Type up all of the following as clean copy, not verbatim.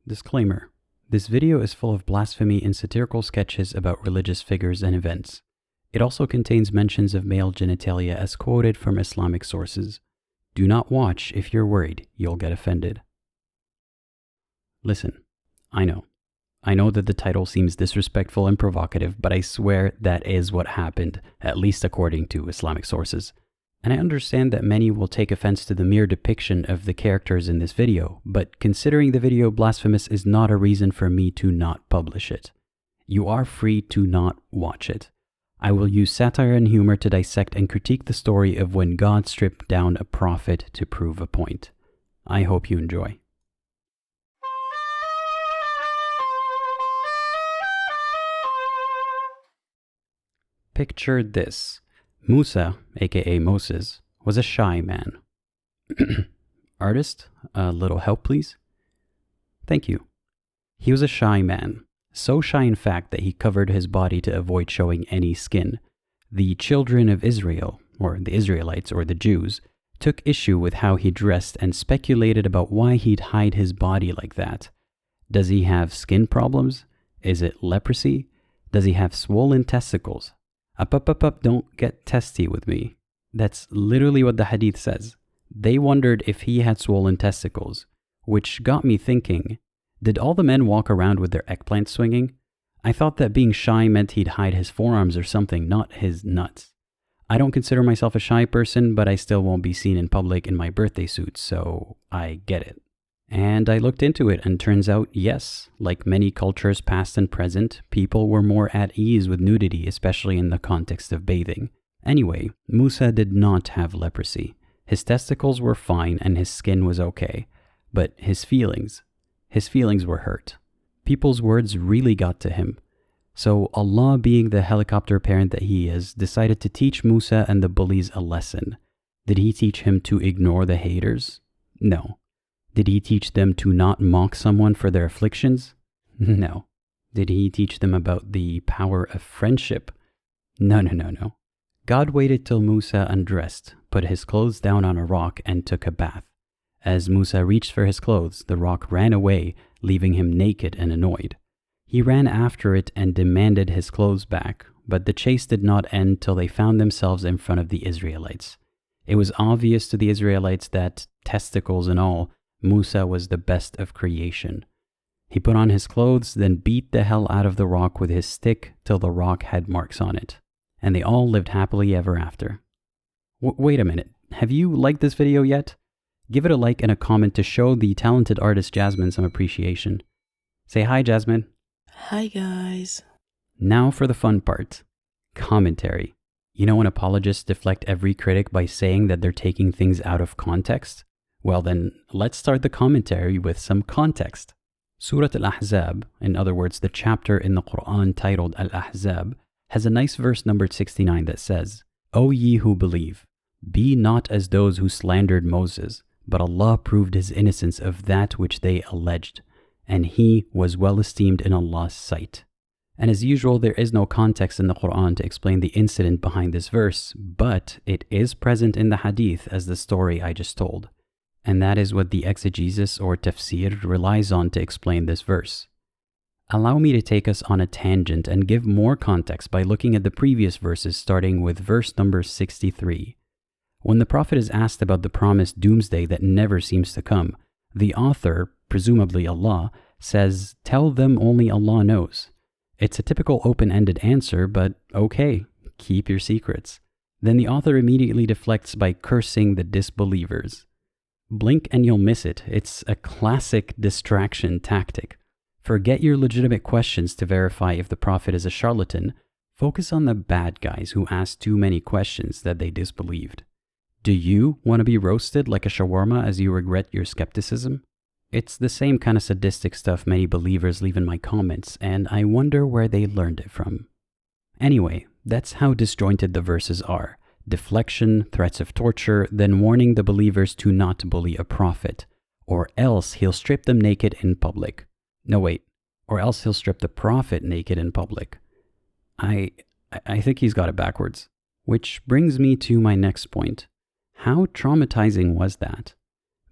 Disclaimer. This video is full of blasphemy and satirical sketches about religious figures and events. It also contains mentions of male genitalia as quoted from Islamic sources. Do not watch if you're worried you'll get offended. Listen, I know that the title seems disrespectful and provocative, but I swear that is what happened, at least according to Islamic sources. And I understand that many will take offense to the mere depiction of the characters in this video, but considering the video blasphemous is not a reason for me to not publish it. You are free to not watch it. I will use satire and humor to dissect and critique the story of when God stripped down a prophet to prove a point. I hope you enjoy. Picture this. Musa, aka Moses, was a shy man. Artist, a little help please? Thank you. He was a shy man, so shy in fact that he covered his body to avoid showing any skin. The children of Israel, or the Israelites or the Jews, took issue with how he dressed and speculated about why he'd hide his body like that. Does he have skin problems? Is it leprosy? Does he have swollen testicles? Up, don't get testy with me. That's literally what the hadith says. They wondered if he had swollen testicles, which got me thinking, did all the men walk around with their eggplant swinging? I thought that being shy meant he'd hide his forearms or something, not his nuts. I don't consider myself a shy person, but I still won't be seen in public in my birthday suit, so I get it. And I looked into it, and turns out, yes, like many cultures past and present, people were more at ease with nudity, especially in the context of bathing. Anyway, Musa did not have leprosy. His testicles were fine and his skin was okay. But his feelings were hurt. People's words really got to him. So Allah, being the helicopter parent that he is, decided to teach Musa and the bullies a lesson. Did he teach him to ignore the haters? No. Did he teach them to not mock someone for their afflictions? No. Did he teach them about the power of friendship? No. God waited till Musa undressed, put his clothes down on a rock, and took a bath. As Musa reached for his clothes, the rock ran away, leaving him naked and annoyed. He ran after it and demanded his clothes back, but the chase did not end till they found themselves in front of the Israelites. It was obvious to the Israelites that, testicles and all, Musa was the best of creation. He put on his clothes, then beat the hell out of the rock with his stick till the rock had marks on it. And they all lived happily ever after. Wait a minute, have you liked this video yet? Give it a like and a comment to show the talented artist Jasmine some appreciation. Say hi, Jasmine. Hi, guys. Now for the fun part. Commentary. You know when apologists deflect every critic by saying that they're taking things out of context? Well then, let's start the commentary with some context. Surah Al-Ahzab, in other words the chapter in the Quran titled Al-Ahzab, has a nice verse numbered 69 that says, O ye who believe, be not as those who slandered Moses, but Allah proved his innocence of that which they alleged, and he was well esteemed in Allah's sight. And as usual, there is no context in the Quran to explain the incident behind this verse, but it is present in the hadith as the story I just told. And that is what the exegesis or tafsir relies on to explain this verse. Allow me to take us on a tangent and give more context by looking at the previous verses, starting with verse number 63. When the Prophet is asked about the promised doomsday that never seems to come, the author, presumably Allah, says, tell them only Allah knows. It's a typical open-ended answer, but okay, keep your secrets. Then the author immediately deflects by cursing the disbelievers. Blink and you'll miss it. It's a classic distraction tactic. Forget your legitimate questions to verify if the Prophet is a charlatan. Focus on the bad guys who asked too many questions that they disbelieved. Do you want to be roasted like a shawarma as you regret your skepticism? It's the same kind of sadistic stuff many believers leave in my comments, and I wonder where they learned it from. Anyway, that's how disjointed the verses are. Deflection, threats of torture, then warning the believers to not bully a prophet, or else he'll strip them naked in public. No wait, or else he'll strip the prophet naked in public. I think he's got it backwards. Which brings me to my next point. How traumatizing was that?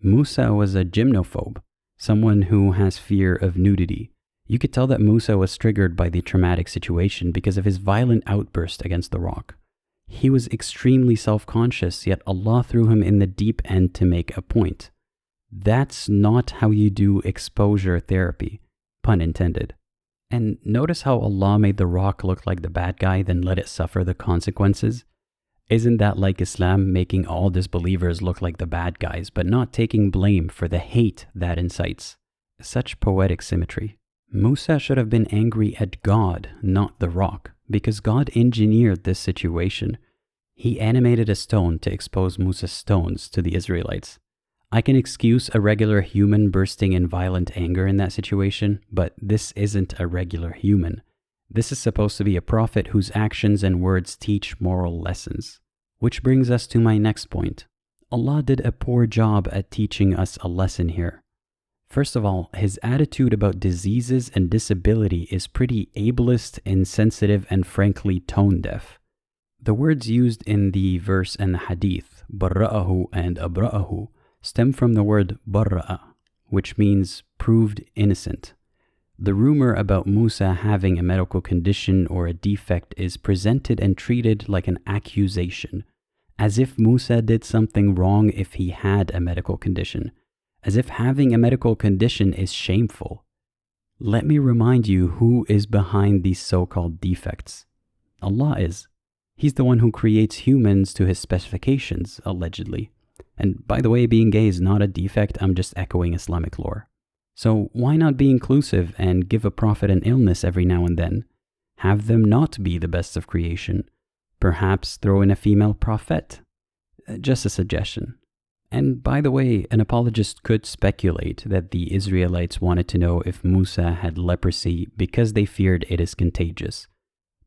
Musa was a gymnophobe, someone who has fear of nudity. You could tell that Musa was triggered by the traumatic situation because of his violent outburst against the rock. He was extremely self-conscious, yet Allah threw him in the deep end to make a point. That's not how you do exposure therapy, pun intended. And notice how Allah made the rock look like the bad guy, then let it suffer the consequences? Isn't that like Islam making all disbelievers look like the bad guys, but not taking blame for the hate that incites? Such poetic symmetry. Musa should have been angry at God, not the rock, because God engineered this situation. He animated a stone to expose Musa's stones to the Israelites. I can excuse a regular human bursting in violent anger in that situation, but this isn't a regular human. This is supposed to be a prophet whose actions and words teach moral lessons. Which brings us to my next point. Allah did a poor job at teaching us a lesson here. First of all, his attitude about diseases and disability is pretty ableist, insensitive, and frankly tone-deaf. The words used in the verse and the hadith, barra'ahu and abra'ahu, stem from the word barra'a, which means proved innocent. The rumor about Musa having a medical condition or a defect is presented and treated like an accusation, as if Musa did something wrong if he had a medical condition, as if having a medical condition is shameful. Let me remind you who is behind these so-called defects. Allah is. He's the one who creates humans to his specifications, allegedly. And by the way, being gay is not a defect, I'm just echoing Islamic lore. So why not be inclusive and give a prophet an illness every now and then? Have them not be the best of creation. Perhaps throw in a female prophet. Just a suggestion. And by the way, an apologist could speculate that the Israelites wanted to know if Musa had leprosy because they feared it is contagious.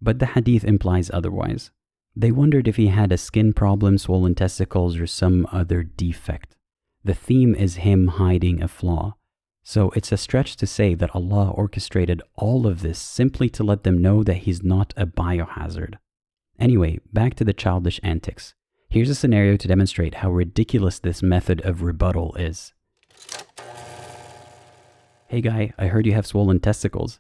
But the hadith implies otherwise. They wondered if he had a skin problem, swollen testicles, or some other defect. The theme is him hiding a flaw. So it's a stretch to say that Allah orchestrated all of this simply to let them know that he's not a biohazard. Anyway, back to the childish antics. Here's a scenario to demonstrate how ridiculous this method of rebuttal is. Hey guy, I heard you have swollen testicles.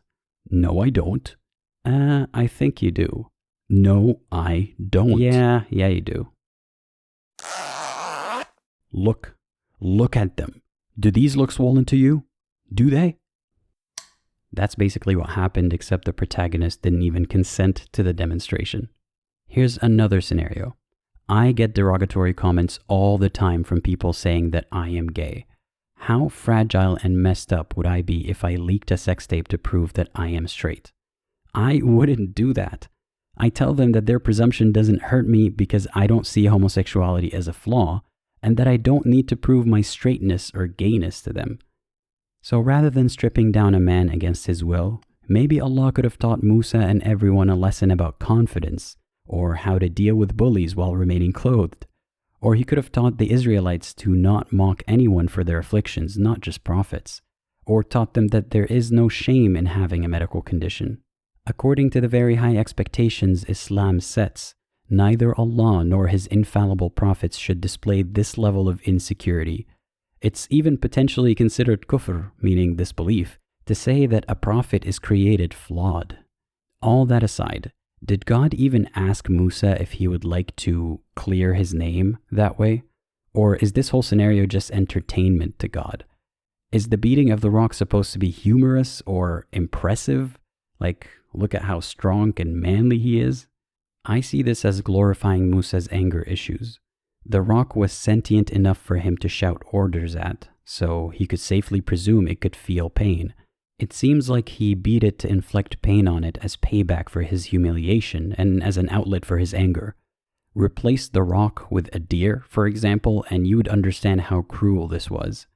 No, I don't. I think you do. No, I don't. Yeah, you do. Look at them. Do these look swollen to you? Do they? That's basically what happened, except the protagonist didn't even consent to the demonstration. Here's another scenario. I get derogatory comments all the time from people saying that I am gay. How fragile and messed up would I be if I leaked a sex tape to prove that I am straight? I wouldn't do that. I tell them that their presumption doesn't hurt me because I don't see homosexuality as a flaw, and that I don't need to prove my straightness or gayness to them. So rather than stripping down a man against his will, maybe Allah could have taught Musa and everyone a lesson about confidence, or how to deal with bullies while remaining clothed. Or he could have taught the Israelites to not mock anyone for their afflictions, not just prophets. Or taught them that there is no shame in having a medical condition. According to the very high expectations Islam sets, neither Allah nor his infallible prophets should display this level of insecurity. It's even potentially considered kufr, meaning disbelief, to say that a prophet is created flawed. All that aside, did God even ask Musa if he would like to clear his name that way? Or is this whole scenario just entertainment to God? Is the beating of the rock supposed to be humorous or impressive? Like, look at how strong and manly he is? I see this as glorifying Musa's anger issues. The rock was sentient enough for him to shout orders at, so he could safely presume it could feel pain. It seems like he beat it to inflict pain on it as payback for his humiliation and as an outlet for his anger. Replace the rock with a deer, for example, and you would understand how cruel this was.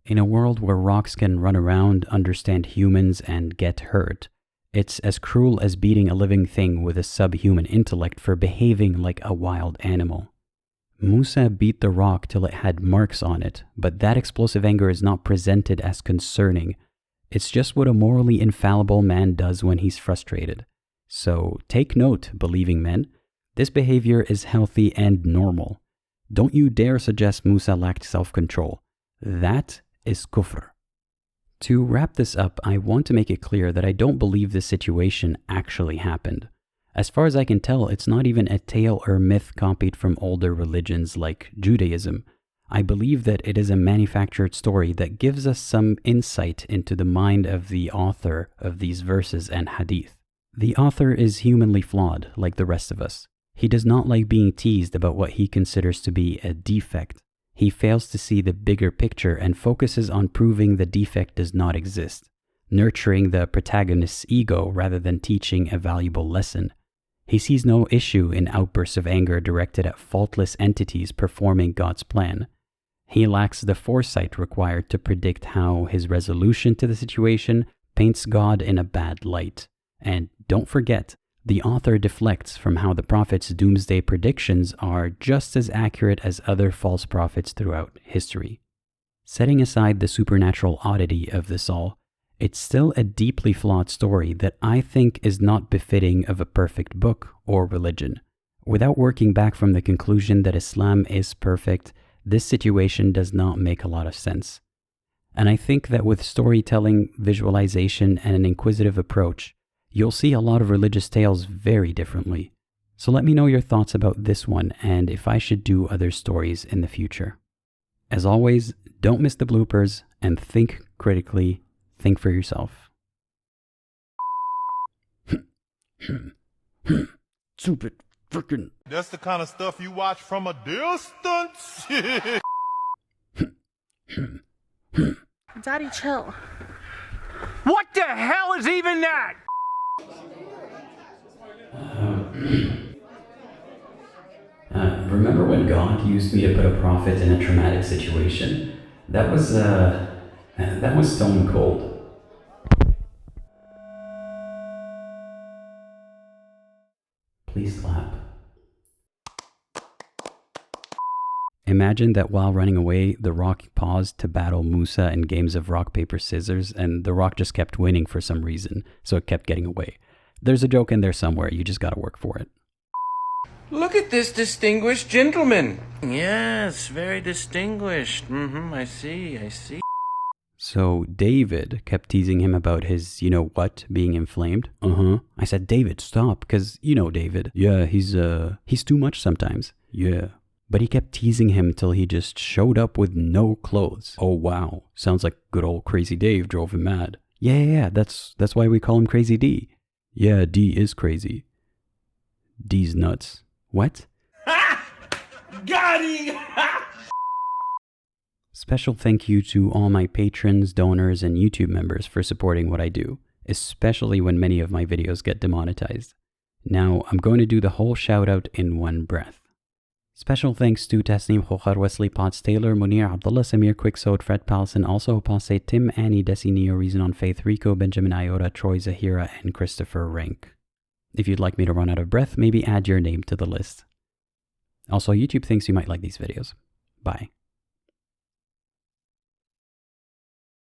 In a world where rocks can run around, understand humans, and get hurt, it's as cruel as beating a living thing with a subhuman intellect for behaving like a wild animal. Musa beat the rock till it had marks on it, but that explosive anger is not presented as concerning. It's just what a morally infallible man does when he's frustrated. So take note, believing men. This behavior is healthy and normal. Don't you dare suggest Musa lacked self-control. That is kufr. To wrap this up, I want to make it clear that I don't believe this situation actually happened. As far as I can tell, it's not even a tale or myth copied from older religions like Judaism. I believe that it is a manufactured story that gives us some insight into the mind of the author of these verses and hadith. The author is humanly flawed, like the rest of us. He does not like being teased about what he considers to be a defect. He fails to see the bigger picture and focuses on proving the defect does not exist, nurturing the protagonist's ego rather than teaching a valuable lesson. He sees no issue in outbursts of anger directed at faultless entities performing God's plan. He lacks the foresight required to predict how his resolution to the situation paints God in a bad light. And don't forget, the author deflects from how the prophet's doomsday predictions are just as accurate as other false prophets throughout history. Setting aside the supernatural oddity of this all, it's still a deeply flawed story that I think is not befitting of a perfect book or religion. Without working back from the conclusion that Islam is perfect, this situation does not make a lot of sense. And I think that with storytelling, visualization, and an inquisitive approach, you'll see a lot of religious tales very differently. So let me know your thoughts about this one and if I should do other stories in the future. As always, don't miss the bloopers and think critically, think for yourself. Stupid frickin'. That's the kind of stuff you watch from a distance. Daddy, chill. What the hell is even that? Remember when God used me to put a prophet in a traumatic situation? That was stone cold. Please clap. Imagine that while running away, the Rock paused to battle Musa in games of rock, paper, scissors, and the Rock just kept winning for some reason, so it kept getting away. There's a joke in there somewhere, you just gotta work for it. Look at this distinguished gentleman. Yes, very distinguished. I see. So David kept teasing him about his, you-know-what, being inflamed. I said, David, stop, because you know David. Yeah, he's too much sometimes. Yeah. But he kept teasing him till he just showed up with no clothes. Oh wow, sounds like good old Crazy Dave drove him mad. Yeah, that's why we call him Crazy D. Yeah, D is crazy. D's nuts. What? Got him! Special thank you to all my patrons, donors, and YouTube members for supporting what I do, especially when many of my videos get demonetized. Now, I'm going to do the whole shout out in one breath. Special thanks to Tasneem Khokhar, Wesley Potts, Taylor, Munir, Abdullah, Samir, Quicksode, Fred Palson, also Apostate, Tim, Annie, Desi, Neo, Reason on Faith, Rico, Benjamin Iota, Troy, Zahira, and Christopher Rank. If you'd like me to run out of breath, maybe add your name to the list. Also, YouTube thinks you might like these videos. Bye.